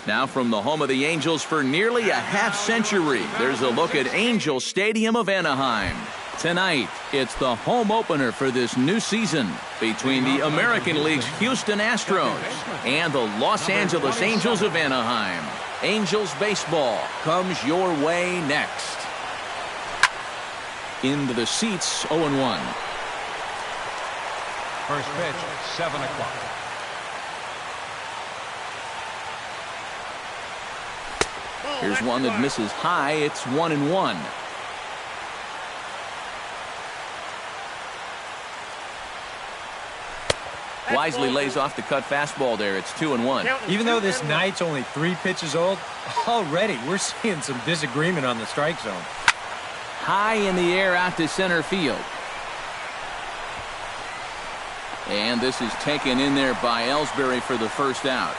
Now from the home of the Angels for nearly a half-century, there's a look at Angel Stadium of Anaheim. Tonight, it's the home opener for this new season between the American League's Houston Astros and the Los Angeles Angels of Anaheim. Angels baseball comes your way next. Into the seats, 0-1. First pitch, 7 o'clock. Here's one that misses high. It's 1-1. Wisely lays off the cut fastball there. It's 2-1. Even though this night's only 3 pitches old, already we're seeing some disagreement on the strike zone. High in the air out to center field. And this is taken in there by Ellsbury for the first out.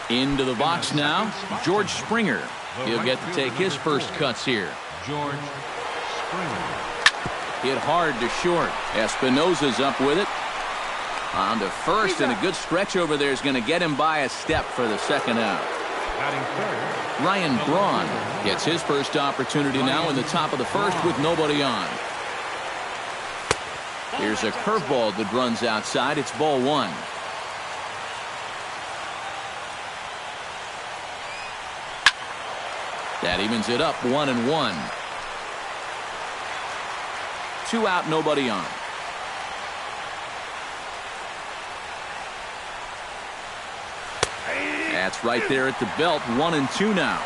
Into the box now, George Springer. He'll get to take his first cuts here. George Springer. Hit hard to short. Espinosa's up with it. On to first, and a good stretch over there is going to get him by a step for the second out. Ryan Braun gets his first opportunity now in the top of the first with nobody on. Here's a curveball that runs outside. It's ball 1. That evens it up, 1-1. 2 out, nobody on. That's right there at the belt, 1-2 now.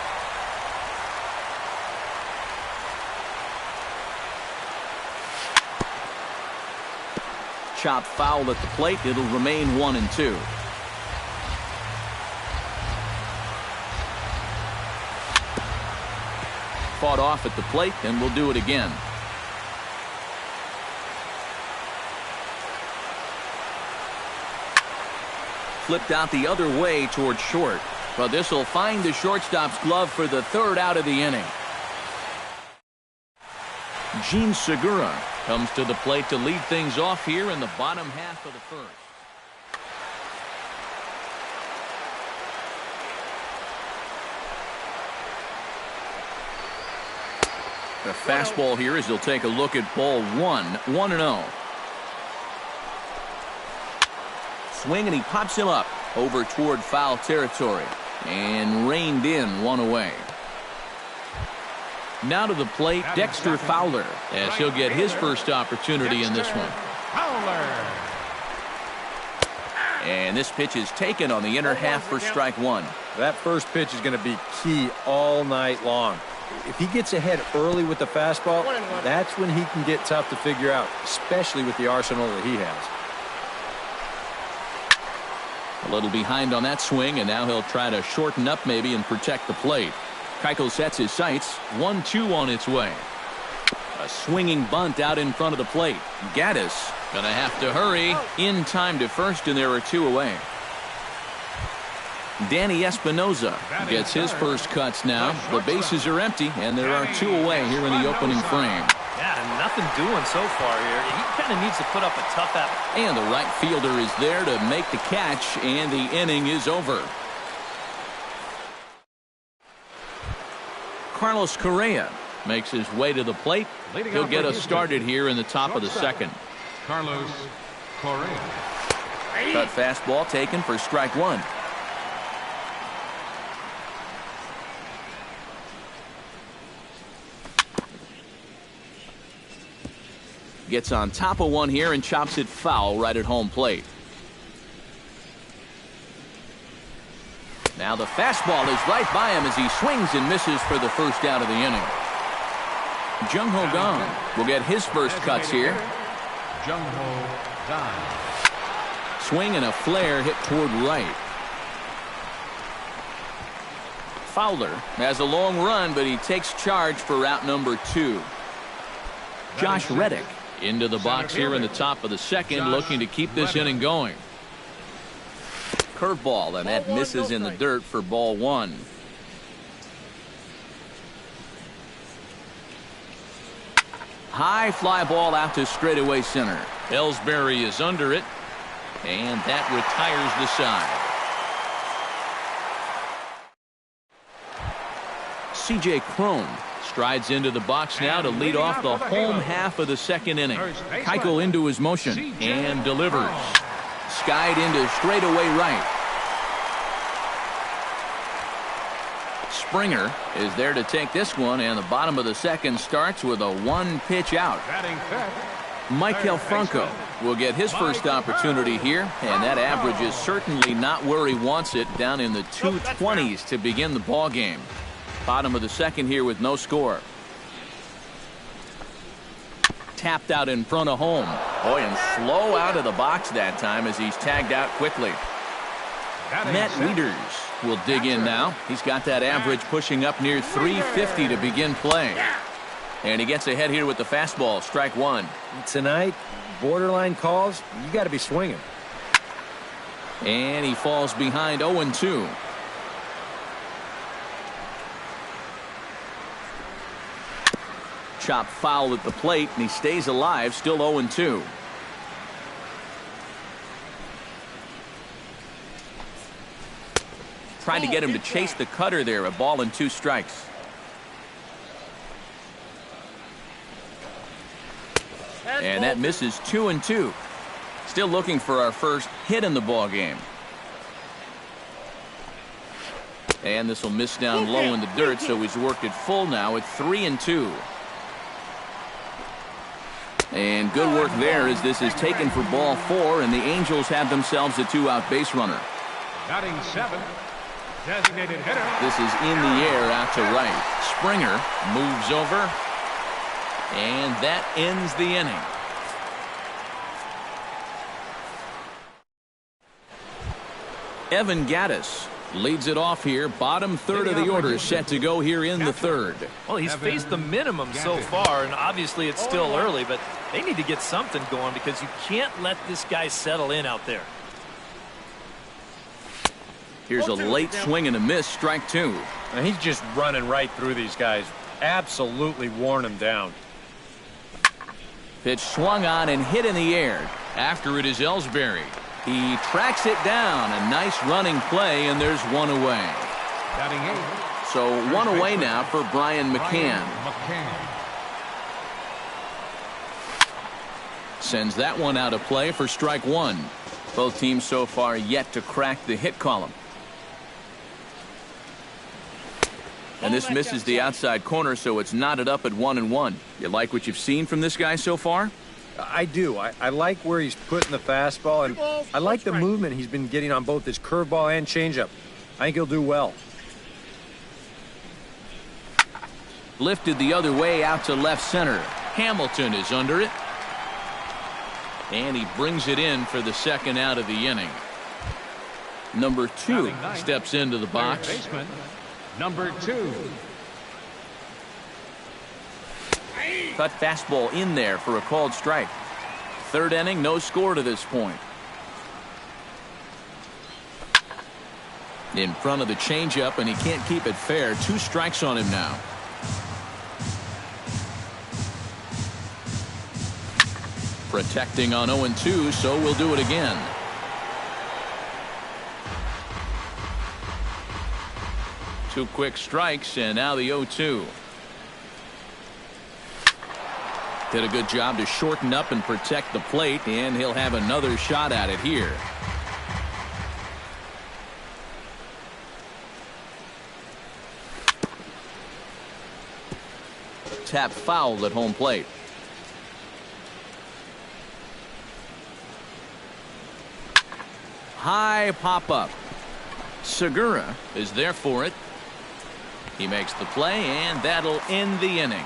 Chop foul at the plate. It'll remain 1-2. Fought off at the plate, and we'll do it again. Flipped out the other way toward short, but this will find the shortstop's glove for the 3rd out of the inning. Gene Segura comes to the plate to lead things off here in the bottom half of the first. The fastball here as he'll take a look at ball 1, 1-0. Swing, and he pops him up over toward foul territory and reined in, 1 away. Now to the plate, Dexter Fowler, as he'll get his first opportunity in this one. And this pitch is taken on the inner half for strike 1. That first pitch is going to be key all night long. If he gets ahead early with the fastball, that's when he can get tough to figure out, especially with the arsenal that he has. A little behind on that swing, and now he'll try to shorten up maybe and protect the plate. Keuchel sets his sights. 1-2 on its way. A swinging bunt out in front of the plate. Gaddis gonna have to hurry in time to first, and there are 2 away. Danny Espinosa gets his first cuts now. The bases are empty, and there are 2 away here in the opening frame. Yeah, nothing doing so far here. He kind of needs to put up a tough effort. And the right fielder is there to make the catch, and the inning is over. Carlos Correa makes his way to the plate. He'll get us started here in the top of the second. Carlos Correa. Cut fastball taken for strike 1. Gets on top of one here and chops it foul right at home plate. Now the fastball is right by him as he swings and misses for the first out of the inning. Jung-Ho Kang will get his first cuts here. Jung-Ho Kang. Swing and a flare hit toward right. Fowler has a long run, but he takes charge for route number 2. Josh Reddick into the box here in the top of the second, looking to keep this inning going. Curveball, and that misses in the dirt for ball 1. High fly ball out to straightaway center. Ellsbury is under it, and that retires the side. kjktojong strides into the box now to lead off the home half of the second inning. Keuchel into his motion and delivers. Skied into straightaway right. Springer is there to take this one, and the bottom of the second starts with a one-pitch out. Michael Franco will get his first opportunity here, and that average is certainly not where he wants it, down in the 220s to begin the ball game. Bottom of the second here with no score. Tapped out in front of home. Boy, and slow out of the box that time as he's tagged out quickly. Matt Wieters will dig in now. He's got that average pushing up near 350 to begin play. And he gets ahead here with the fastball, strike one. Tonight, borderline calls, you got to be swinging. And he falls behind 0-2. Chop foul at the plate, and he stays alive, still 0-2. Tried to get him to chase the cutter there, a ball and 2 strikes. And that misses 2-2. Still looking for our first hit in the ball game. And this will miss down low in the dirt, so he's worked it full now at 3-2. And good work there as this is taken for ball 4, and the Angels have themselves a 2-out base runner. Batting 7, designated hitter. This is in the air out to right. Springer moves over, and that ends the inning. Evan Gattis leads it off here. Bottom third of the order set to go here in the third. Well, he's faced the minimum so far, and obviously it's still early, but they need to get something going because you can't let this guy settle in out there. Here's a late swing and a miss, strike 2. And he's just running right through these guys. Absolutely worn them down. Pitch swung on and hit in the air. After it is Ellsbury. He tracks it down. A nice running play, and there's one away. Batting 8. So one away now for Brian McCann. Sends that one out of play for strike 1. Both teams so far yet to crack the hit column. And this misses the outside corner, so it's knotted up at 1-1. You like what you've seen from this guy so far? I do. I like where he's putting the fastball, and I like the movement he's been getting on both his curveball and changeup. I think he'll do well. Lifted the other way out to left center. Hamilton is under it. And he brings it in for the second out of the inning. Number 2 steps into the box. Baseman, number 2. Cut fastball in there for a called strike. Third inning, no score to this point. In front of the changeup, and he can't keep it fair. 2 strikes on him now. Protecting on 0-2, so we'll do it again. Two quick strikes, and now the 0-2. Did a good job to shorten up and protect the plate, and he'll have another shot at it here. Tap foul at home plate. High pop-up. Segura is there for it. He makes the play, and that'll end the inning.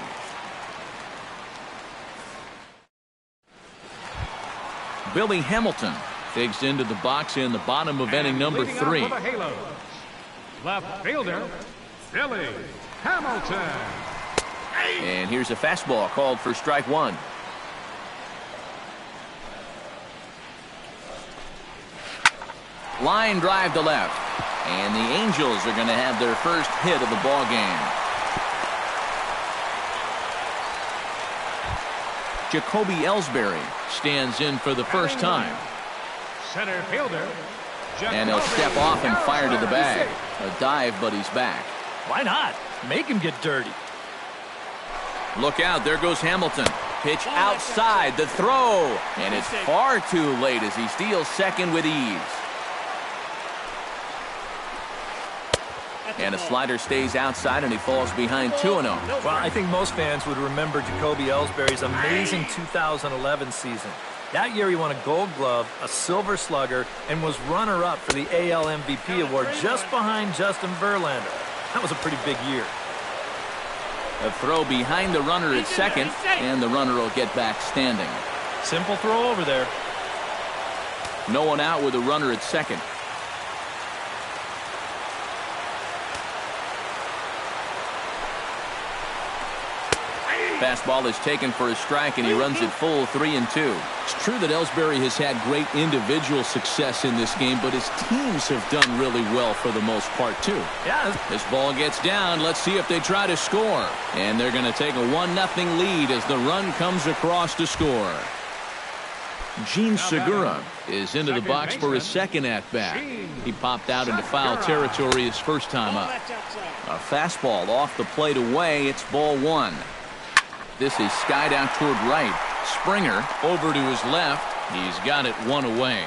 Billy Hamilton digs into the box in the bottom of inning number 3. Left fielder, Billy Hamilton. And here's a fastball called for strike 1. Line drive to left. And the Angels are going to have their first hit of the ball game. Jacoby Ellsbury stands in for the first time. Center fielder. And he'll step off and fire to the bag. A dive, but he's back. Why not? Make him get dirty. Look out, there goes Hamilton. Pitch outside, the throw. And it's far too late as he steals second with ease. And a slider stays outside, and he falls behind 2-0. Well, I think most fans would remember Jacoby Ellsbury's amazing 2011 season. That year he won a Gold Glove, a Silver Slugger, and was runner-up for the AL MVP award just behind Justin Verlander. That was a pretty big year. A throw behind the runner at second, and the runner will get back standing. Simple throw over there. No one out with a runner at second. Fastball is taken for a strike, and he runs it full 3-2. It's true that Ellsbury has had great individual success in this game, but his teams have done really well for the most part, too. Yeah. This ball gets down. Let's see if they try to score. And they're going to take a 1-0 lead as the run comes across to score. Gene Segura is into the box for his second at-bat. He popped out into foul territory his first time up. A fastball off the plate away. It's ball one. This is skied out toward right. Springer over to his left. He's got it one away.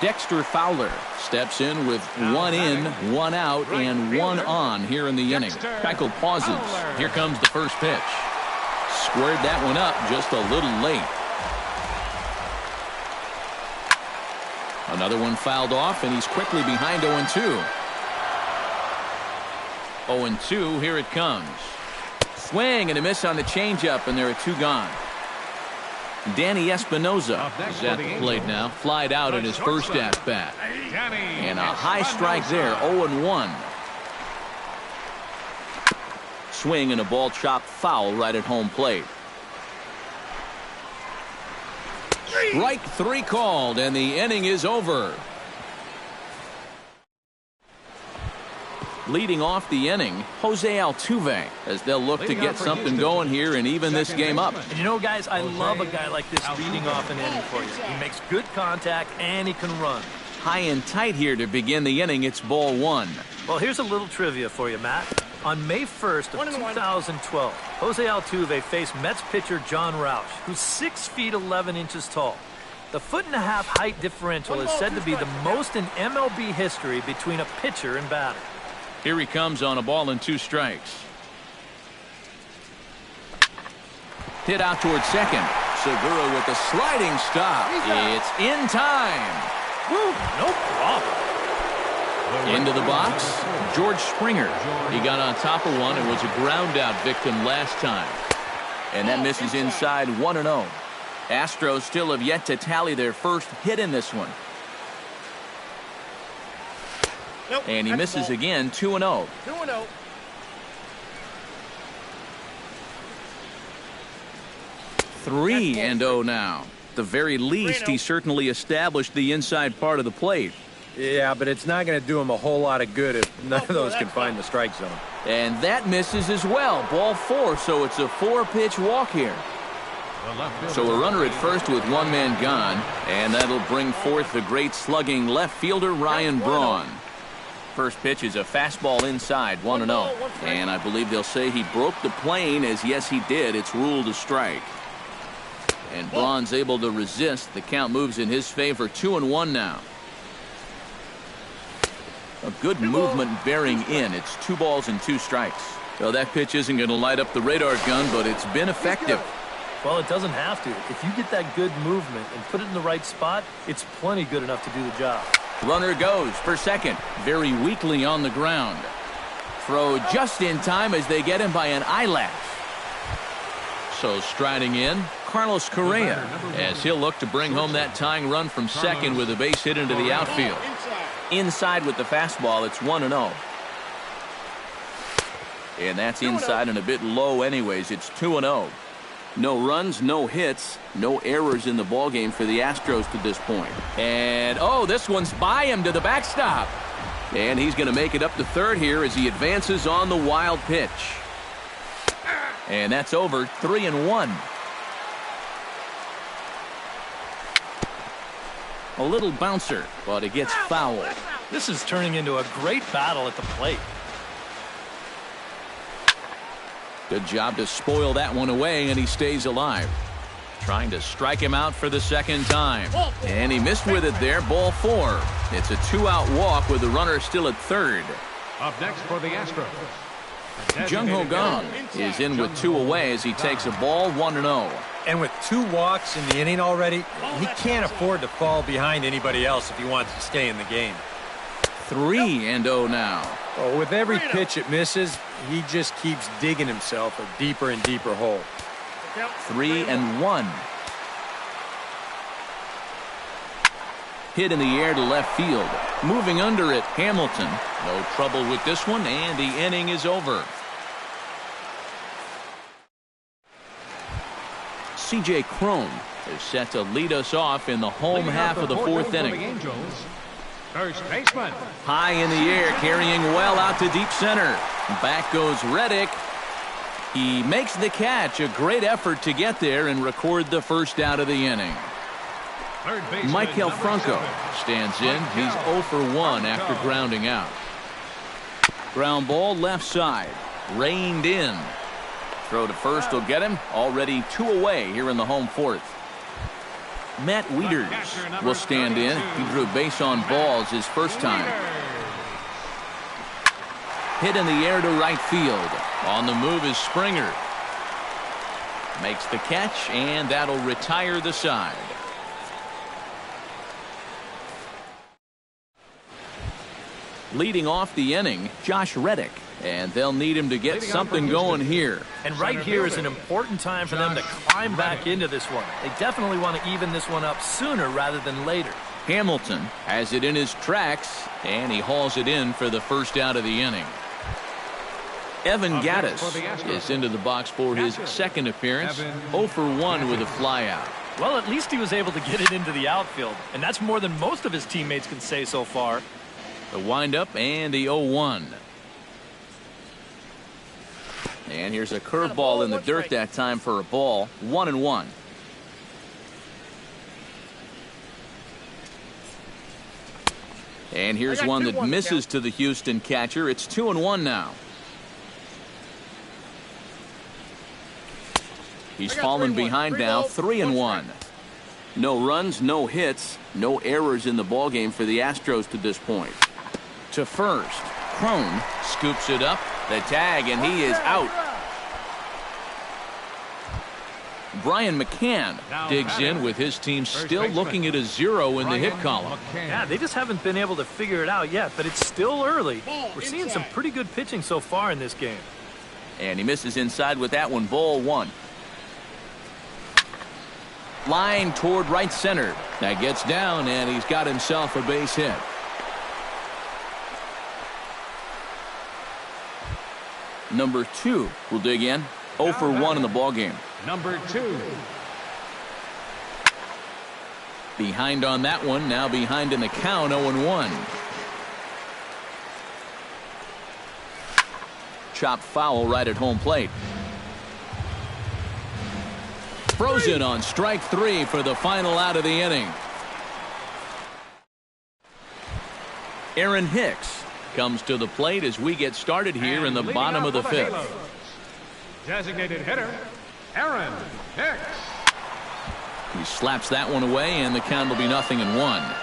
Dexter Fowler steps in with one in, one out, and one on here in the inning. Keuchel pauses. Here comes the first pitch. Squared that one up just a little late. Another one fouled off, and he's quickly behind 0-2. 0-2, here it comes. Swing and a miss on the changeup, and there are two gone. Danny Espinoza is at the plate now. Flied out in his first at-bat. And a high strike there, 0-1. Swing and a ball chopped foul right at home plate. Strike three called, and the inning is over. Leading off the inning, Jose Altuve, as they'll look to get something going here and even this game up. And you know, guys, I love a guy like this leading off an inning for you. He makes good contact and he can run. High and tight here to begin the inning. It's ball one. Well, here's a little trivia for you, Matt. On May 1st of 2012, Jose Altuve faced Mets pitcher John Roush, who's 6 feet 11 inches tall. The 1.5-foot height differential is said to be the most in MLB history between a pitcher and batter. Here he comes on a ball and 2 strikes. Hit out towards second. Segura with the sliding stop. It's in time. Woo, no problem. Into the box, George Springer. He got on top of one and was a ground out victim last time. And that misses inside 1-0. Astros still have yet to tally their first hit in this one. And he misses again, 2-0. 2-0. Three and 0 now. At the very least, he certainly established the inside part of the plate. Yeah, but it's not going to do him a whole lot of good if none of those can find the strike zone. And that misses as well. Ball 4, so it's a 4-pitch walk here. So a runner at first with one man gone, and that'll bring forth the great slugging left fielder Ryan Braun. First pitch is a fastball inside, 1-0. And I believe they'll say he broke the plane, as yes he did. It's ruled a strike. And Braun's able to resist. The count moves in his favor, 2-1 now. A good movement bearing in. It's 2 balls and 2 strikes. Well, that pitch isn't going to light up the radar gun, but it's been effective. Well, it doesn't have to. If you get that good movement and put it in the right spot, it's plenty good enough to do the job. Runner goes for second. Very weakly on the ground. Throw just in time as they get him by an eyelash. So striding in, Carlos Correa, as he'll look to bring home that tying run from second with a base hit into the outfield. Inside with the fastball, it's 1-0. And that's inside and a bit low anyways. It's 2-0. No runs, no hits, no errors in the ballgame for the Astros to this point. And, oh, this one's by him to the backstop. And he's going to make it up to third here as he advances on the wild pitch. And that's over, 3-1. A little bouncer, but it gets fouled. This is turning into a great battle at the plate. Good job to spoil that one away, and he stays alive. Trying to strike him out for the second time. And he missed with it there, ball 4. It's a 2-out walk with the runner still at third. Up next for the Astros. Jung Ho Gong is in with 2 away as he takes a ball 1-0. And with 2 walks in the inning already, he can't afford to fall behind anybody else if he wants to stay in the game. 3-0 now. Oh, with every pitch it misses, he just keeps digging himself a deeper and deeper hole. 3-1. Hit in the air to left field. Moving under it, Hamilton. No trouble with this one, and the inning is over. C.J. Cron is set to lead us off in the home half of the 4th inning. Angels, first baseman. High in the air, carrying well out to deep center. Back goes Reddick. He makes the catch. A great effort to get there and record the first out of the inning. Michael Franco stands in. He's 0 for 1 after grounding out. Ground ball left side. Reined in. Throw to first will get him. Already 2 away here in the home 4th. Matt Wieters will stand in. He drew base on balls his first time. Hit in the air to right field. On the move is Springer. Makes the catch, and that'll retire the side. Leading off the inning, Josh Reddick. And they'll need him to get something going here. And right here is an important time for them to climb back into this one. They definitely want to even this one up sooner rather than later. Hamilton has it in his tracks, and he hauls it in for the first out of the inning. Evan Gattis is into the box for his second appearance. 0 for 1 with a flyout. Well, at least he was able to get it into the outfield, and that's more than most of his teammates can say so far. The windup and the 0-1. And here's a curveball in the dirt that time for a ball. 1-1. And here's one that misses to the Houston catcher. It's 2-1 now. He's fallen behind now. 3-1. No runs, no hits, no errors in the ballgame for the Astros to this point. To first, Cron scoops it up. The tag, and he is out. Brian McCann digs in with his team still looking at a 0 in the hit column. Yeah, they just haven't been able to figure it out yet, but it's still early. We're seeing some pretty good pitching so far in this game. And he misses inside with that one. Ball 1. Line toward right center. That gets down, and he's got himself a base hit. Number 2 will dig in. 0 for 1 in the ballgame. Number 2. Behind on that one. Now behind in the count. 0-1. Chopped foul right at home plate. Frozen on strike 3 for the final out of the inning. Aaron Hicks comes to the plate as we get started here in the bottom of the 5th. Designated hitter, Aaron Hicks. He slaps that one away, and the count will be 0-1.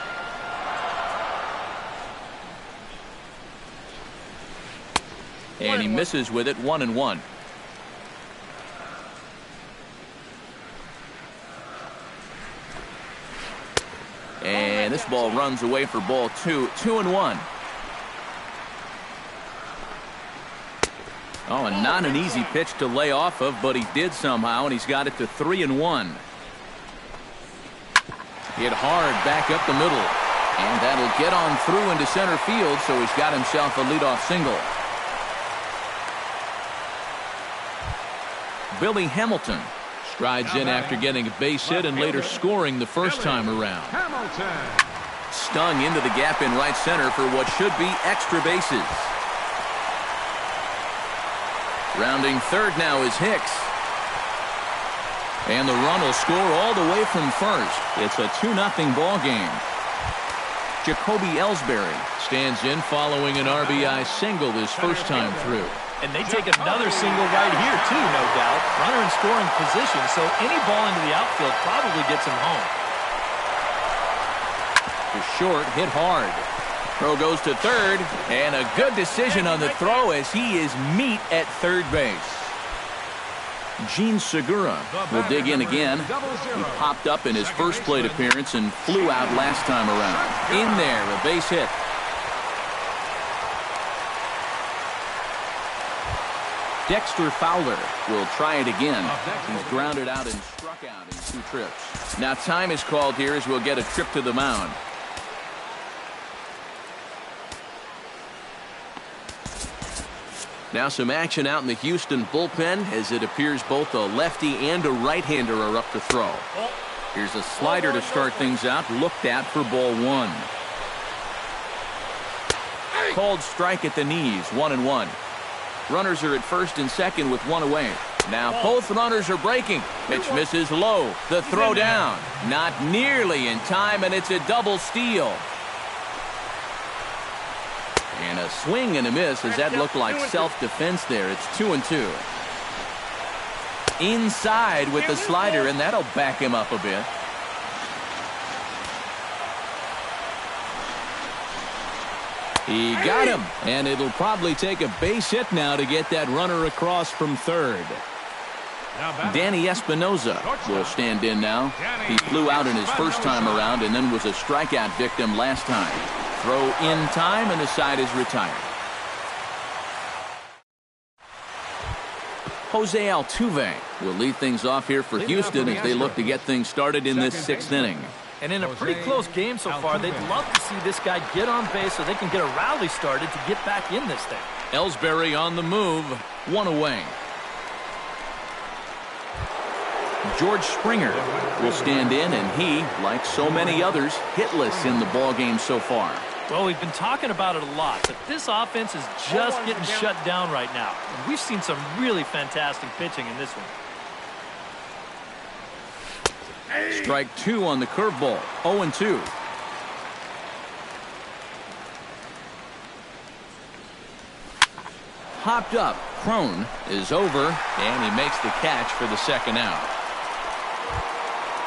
And he misses with it. 1-1. And this ball runs away for ball 2. 2-1. Oh, and not an easy pitch to lay off of, but he did somehow, and he's got it to 3-1. Hit hard back up the middle, and that'll get on through into center field, so he's got himself a leadoff single. Billy Hamilton strides in after getting a base hit and later scoring the first time around. Stung into the gap in right center for what should be extra bases. Rounding third now is Hicks. And the run will score all the way from first. It's a 2-0 ball game. Jacoby Ellsbury stands in following an RBI single this first time through. And they take another single right here, too, no doubt. Runner in scoring position, so any ball into the outfield probably gets him home. The short hit hard. Throw goes to third, and a good decision on the throw as he is meat at third base. Gene Segura will dig in again. He popped up in his first plate appearance and flew out last time around. In there, a base hit. Dexter Fowler will try it again. He's grounded out and struck out in 2 trips. Now time is called here as we'll get a trip to the mound. Now some action out in the Houston bullpen as it appears both a lefty and a right-hander are up to throw. Here's a slider to start things out, looked at for ball 1. Called strike at the knees, 1-1. Runners are at first and second with 1 away. Now both runners are breaking. Pitch misses low. The throw down. Not nearly in time, and it's a double steal. And a swing and a miss as that looked like self-defense there. It's 2-2. Inside with the slider, and that'll back him up a bit. He got him, and it'll probably take a base hit now to get that runner across from third. Danny Espinoza will stand in now. He flew out in his first time around and then was a strikeout victim last time. Throw in time, and the side is retired. Jose Altuve will lead things off here for Houston as they look to get things started in this 6th inning. And in a pretty close game so far, they'd love to see this guy get on base so they can get a rally started to get back in this thing. Ellsbury on the move, 1 away. George Springer will stand in, and he, like so many others, hitless in the ballgame so far. Well, we've been talking about it a lot, but this offense is just getting shut down right now. And we've seen some really fantastic pitching in this one. Strike 2 on the curveball, 0-2. Hopped up, Crone is over, and he makes the catch for the second out.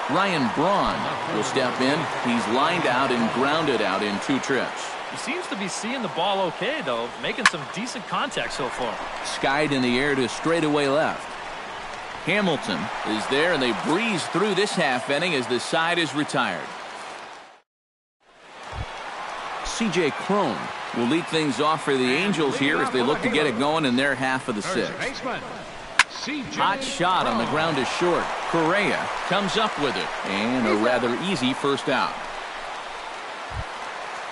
Ryan Braun will step in. He's lined out and grounded out in 2 trips. He seems to be seeing the ball okay, though, making some decent contact so far. Skied in the air to straightaway left. Hamilton is there, and they breeze through this half inning as the side is retired. C.J. Crone will lead things off for the Angels here as they look to get it going in their half of the 6th. Hot shot on the ground is short. Correa comes up with it, and a rather easy first out.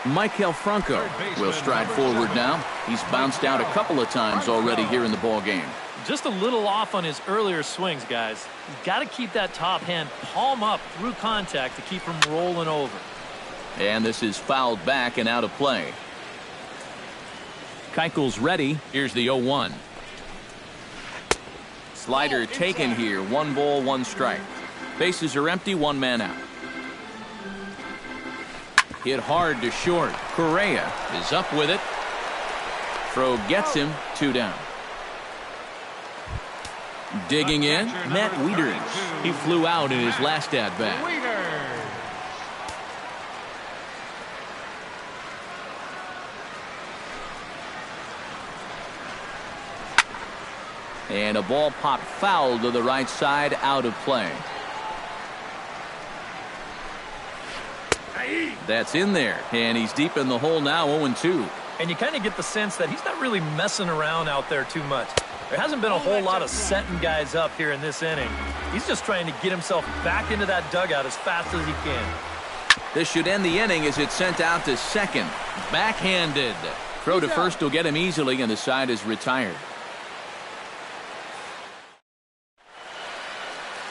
Maikel Franco will stride forward now. He's bounced out a couple of times already here in the ball game. Just a little off on his earlier swings, guys. You've got to keep that top hand palm up through contact to keep him rolling over. And this is fouled back and out of play. Keuchel's ready. Here's the 0-1. Slider taken here. 1 ball, 1 strike. Bases are empty, 1 man out. Hit hard to short. Correa is up with it. Throw gets him, 2 down. Digging in, Matt Wieters. He flew out in his last at-bat. And a ball popped foul to the right side, out of play. That's in there, and he's deep in the hole now, 0-2. And you kind of get the sense that he's not really messing around out there too much. There hasn't been a whole lot of setting guys up here in this inning. He's just trying to get himself back into that dugout as fast as he can. This should end the inning as it's sent out to second. Backhanded. Throw to first will get him easily, and the side is retired.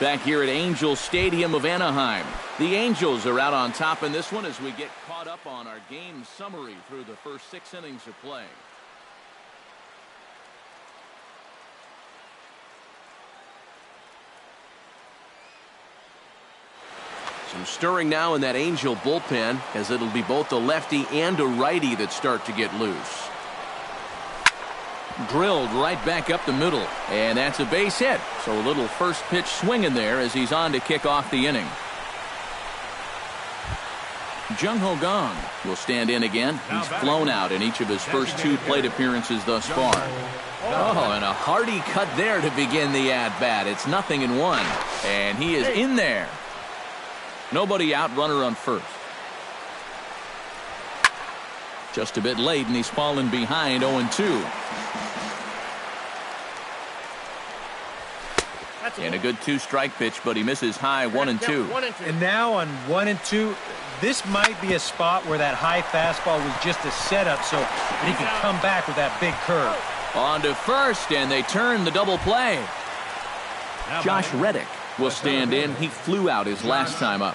Back here at Angels Stadium of Anaheim. The Angels are out on top in this one as we get caught up on our game summary through the first 6 innings of play. Some stirring now in that Angel bullpen, as it'll be both a lefty and a righty that start to get loose. Drilled right back up the middle, and that's a base hit. So a little first pitch swing in there as he's on to kick off the inning. Jung-Ho Kang will stand in again. He's flown out in each of his first 2 plate appearances thus far. Oh, and a hearty cut there to begin the at-bat. It's 0-1, and he is in there. Nobody out, runner on first. Just a bit late, and he's fallen behind 0-2. And a good 2-strike pitch, but he misses high 1-2. And now on 1-2, this might be a spot where that high fastball was just a setup so that he can come back with that big curve. On to first, and they turn the double play. Josh Reddick will stand in. He flew out his last time up.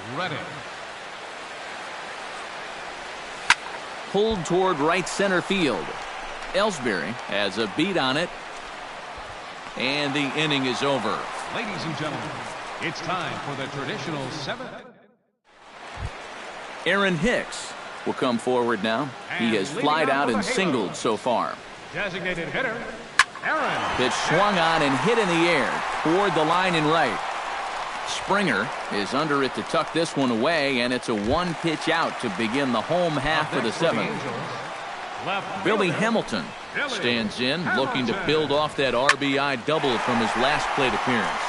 Pulled toward right center field. Ellsbury has a beat on it. And the inning is over. Ladies and gentlemen, it's time for the traditional 7th. Aaron Hicks will come forward now. He has flied out and singled so far. Designated hitter, Aaron. Pitch swung on and hit in the air toward the line in right. Springer is under it to tuck this one away, and it's a 1-pitch out to begin the home half of the 7th. Billy Hamilton stands in, looking to build off that RBI double from his last plate appearance.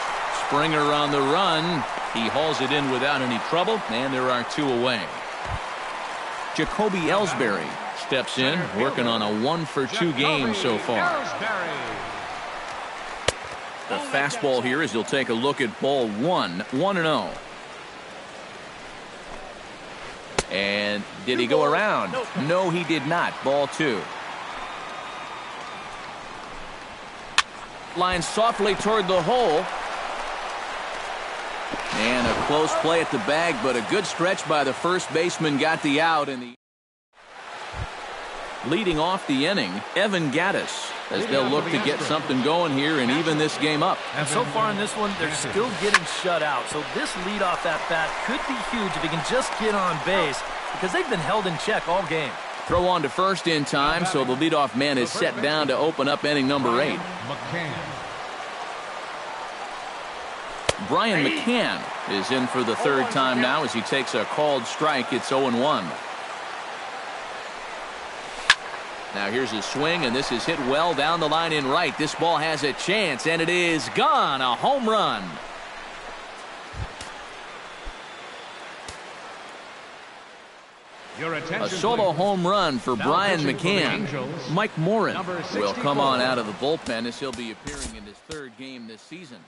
Springer on the run. He hauls it in without any trouble, and there are 2 away. Jacoby Ellsbury steps in, working on a 1-for-2 game so far. The fastball here as he'll take a look at ball 1, 1-0. And did he go around? No, he did not. Ball 2. Line softly toward the hole. And a close play at the bag, but a good stretch by the first baseman got the out. And leading off the inning, Evan Gattis, as they'll look to get something going here and even this game up. And so far in this one, they're still getting shut out. So this leadoff at bat could be huge if he can just get on base, because they've been held in check all game. Throw on to first in time, so the leadoff man is set down to open up inning number 8. Brian McCann is in for the 3rd time now as he takes a called strike. It's 0-1. Now here's his swing, and this is hit well down the line in right. This ball has a chance, and it is gone. A home run. A solo home run for Brian McCann. Mike Morin will come on out of the bullpen as he'll be appearing in his 3rd game this season.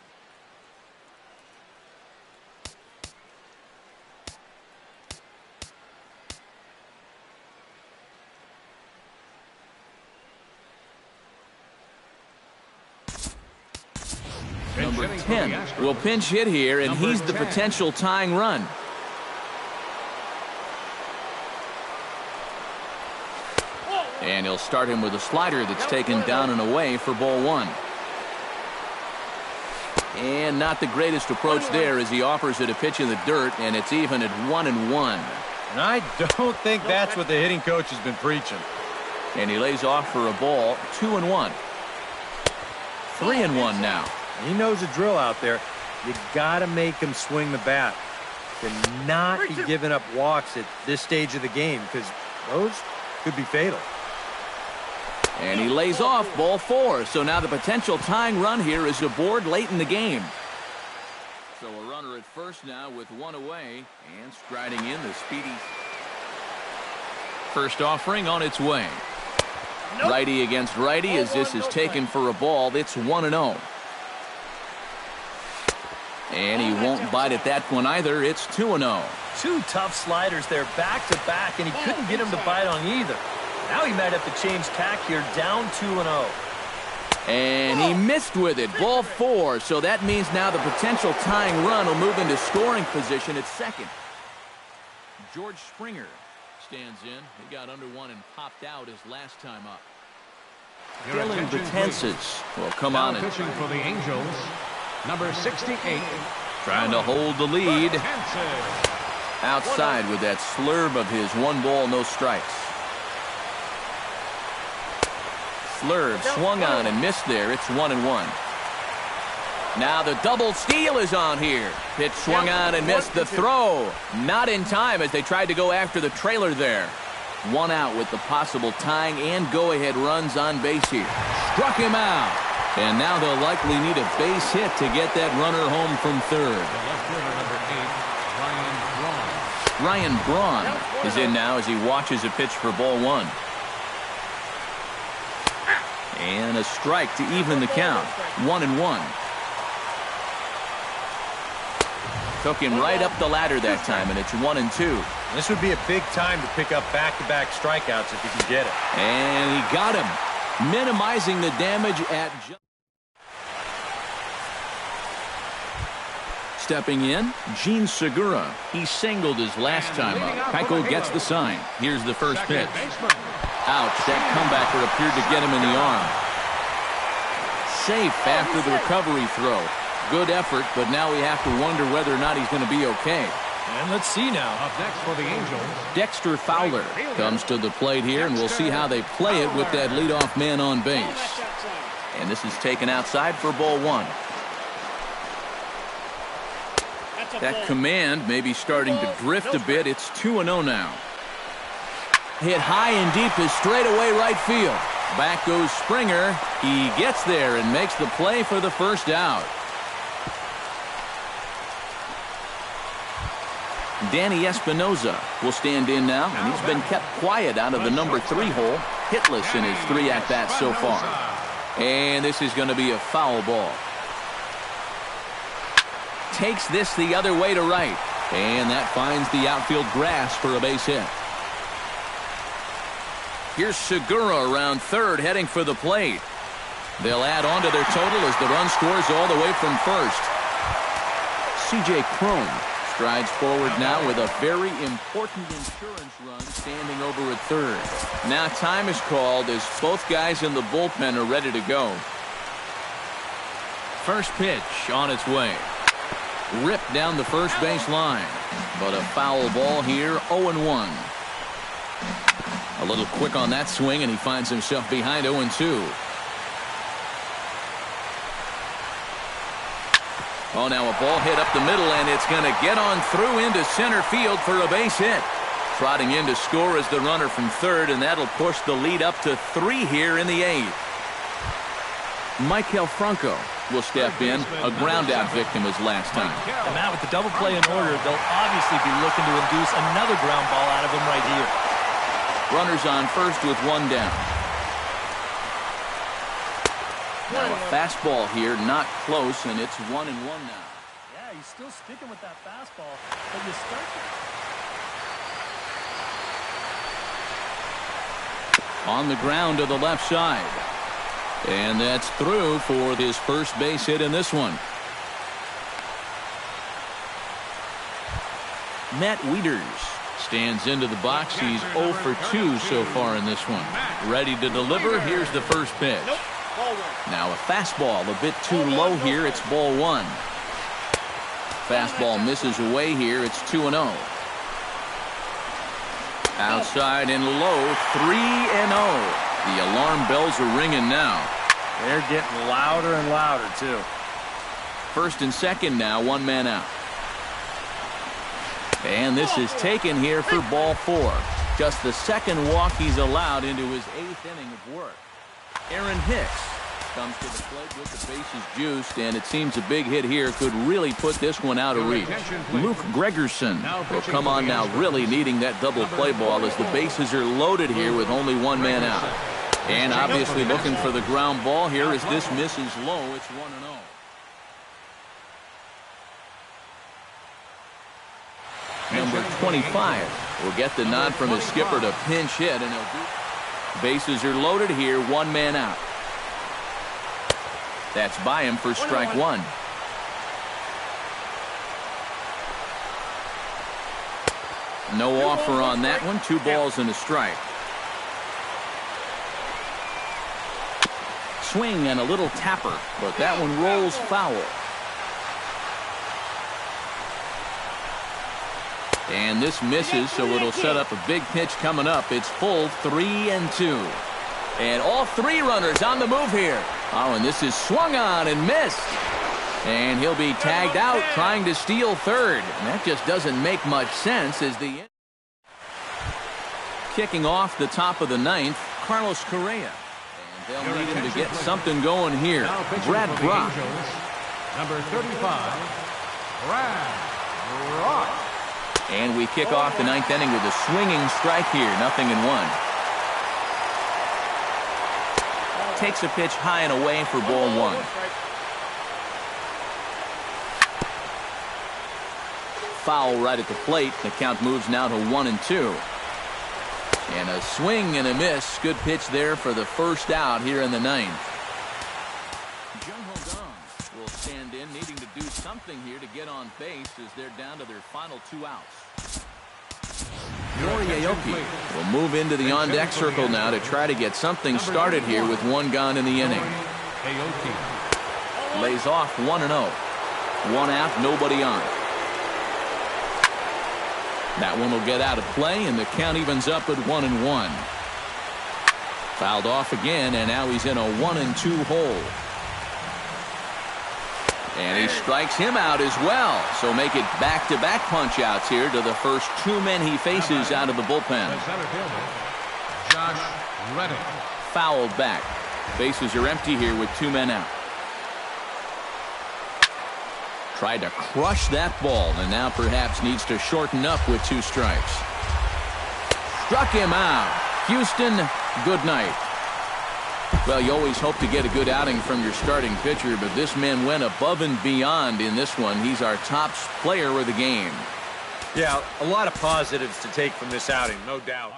Number 10 will pinch hit here, and he's the potential tying run. And he'll start him with a slider that's taken down and away for ball 1. And not the greatest approach there as he offers it a pitch in the dirt, and it's even at 1-1. And I don't think that's what the hitting coach has been preaching. And he lays off for a ball, 2-1. 3-1 now. He knows the drill out there. You got to make him swing the bat. To not be giving up walks at this stage of the game, because those could be fatal. And he lays off ball 4. So now the potential tying run here is aboard late in the game. So a runner at first now with 1 away, and striding in the speedy first offering on its way. Righty against righty as this is taken for a ball. It's 1-0. And he won't bite at that one either. It's 2-0. 2 tough sliders there back to back, and he couldn't get him to bite on either. Now he might have to change tack here, down 2-0. And he missed with it. Ball 4. So that means now the potential tying run will move into scoring position at second. George Springer stands in. He got under one and popped out his last time up. Dylan Betances will come on and pitching for the Angels, number 68. trying to hold the lead. Outside with that slurve of his. 1 ball, no strikes. Slurve swung on and missed there. It's 1-1. Now the double steal is on here. Pitch swung on and missed. The throw not in time as they tried to go after the trailer there. 1 out with the possible tying and go-ahead runs on base here. Struck him out. And now they'll likely need a base hit to get that runner home from third. The left fielder, number 8, Ryan Braun is in now as he watches a pitch for ball 1. And a strike to even the count. 1-1. Took him right up the ladder that time, and it's 1-2. This would be a big time to pick up back-to-back strikeouts if he can get it. And he got him, minimizing the damage at stepping in, Gene Segura. He singled his last time up. Keuchel gets the sign. Here's the first pitch. Ouch, that comebacker appeared to get him in the arm. Safe after the recovery throw. Good effort, but now we have to wonder whether or not he's going to be okay. And let's see now. Up next for the Angels, Dexter Fowler comes to the plate here, and we'll see how they play it with that leadoff man on base. And this is taken outside for ball 1. That command may be starting to drift a bit. It's 2-0 now. Hit high and deep to straightaway right field. Back goes Springer. He gets there and makes the play for the first out. Danny Espinoza will stand in now, and he's been kept quiet out of the number 3 hole, hitless in his 3 at-bats so far. And this is going to be a foul ball. Takes this the other way to right, and that finds the outfield grass for a base hit. Here's Segura around third, heading for the plate. They'll add on to their total as the run scores all the way from first. C.J. Cron strides forward now with a very important insurance run standing over at third. Now time is called as both guys in the bullpen are ready to go. First pitch on its way. Ripped down the first base line. But a foul ball here, 0-1. A little quick on that swing, and he finds himself behind 0-2. Oh, now a ball hit up the middle, and it's going to get on through into center field for a base hit. Trotting in to score is the runner from third, and that'll push the lead up to 3 here in the 8th. Maikel Franco will step in, a ground-out victim his last time. And Matt, with the double play in order, they'll obviously be looking to induce another ground ball out of him right here. Runners on first with 1 down. Now a fastball here, not close, and it's 1-1 now. Yeah, he's still sticking with that fastball, but you start to... On the ground to the left side. And that's through for his first base hit in this one. Matt Wieters stands into the box. He's 0 for 2 so far in this one. Ready to deliver. Here's the first pitch. Now a fastball a bit too low here. It's ball 1. Fastball misses away here. It's 2-0. Outside and low, 3-0. The alarm bells are ringing now. They're getting louder and louder, too. First and second now, 1 man out. And this is taken here for ball 4. Just the second walk he's allowed into his 8th inning of work. Aaron Hicks comes to the plate with the bases juiced, and it seems a big hit here could really put this one out of reach. Luke Gregerson will come on now, really needing that double play ball as the bases are loaded here with only 1 man out. And obviously looking for the ground ball here as this misses low. It's 1-0. Number 25 will get the nod from his skipper to pinch hit, and he'll do. Bases are loaded here, 1 man out. That's by him for strike 1. No offer on that one. 2 balls and a strike. Swing and a little tapper, but that one rolls foul. And this misses, so it'll set up a big pitch coming up. It's full 3-2. And all three runners on the move here. Oh, and this is swung on and missed. And he'll be tagged out trying to steal third. And that just doesn't make much sense as the... Kicking off the top of the ninth, Carlos Correa. And they'll need him to get something going here. Brad Brock. Number 35, Brad Brock. And we kick off the ninth inning with a swinging strike here. 0-1. Takes a pitch high and away for ball one. Foul right at the plate. The count moves now to 1-2. And a swing and a miss. Good pitch there for the first out here in the ninth. Will stand in, needing to do something here to get on base as they're down to their final 2 outs. Aoki will move into the on-deck circle now to try to get something started here with 1 gone in the inning. Lays off 1-0. 1 out, nobody on. That one will get out of play, and the count evens up at 1-1. Fouled off again, and now he's in a 1-2 hole. And he strikes him out as well. So make it back-to-back punch-outs here to the first 2 men he faces out of the bullpen. Josh Reddick. Fouled back. Bases are empty here with 2 men out. Tried to crush that ball, and now perhaps needs to shorten up with 2 strikes. Struck him out. Houston, good night. Well, you always hope to get a good outing from your starting pitcher, but this man went above and beyond in this one. He's our top player of the game. Yeah, a lot of positives to take from this outing, no doubt.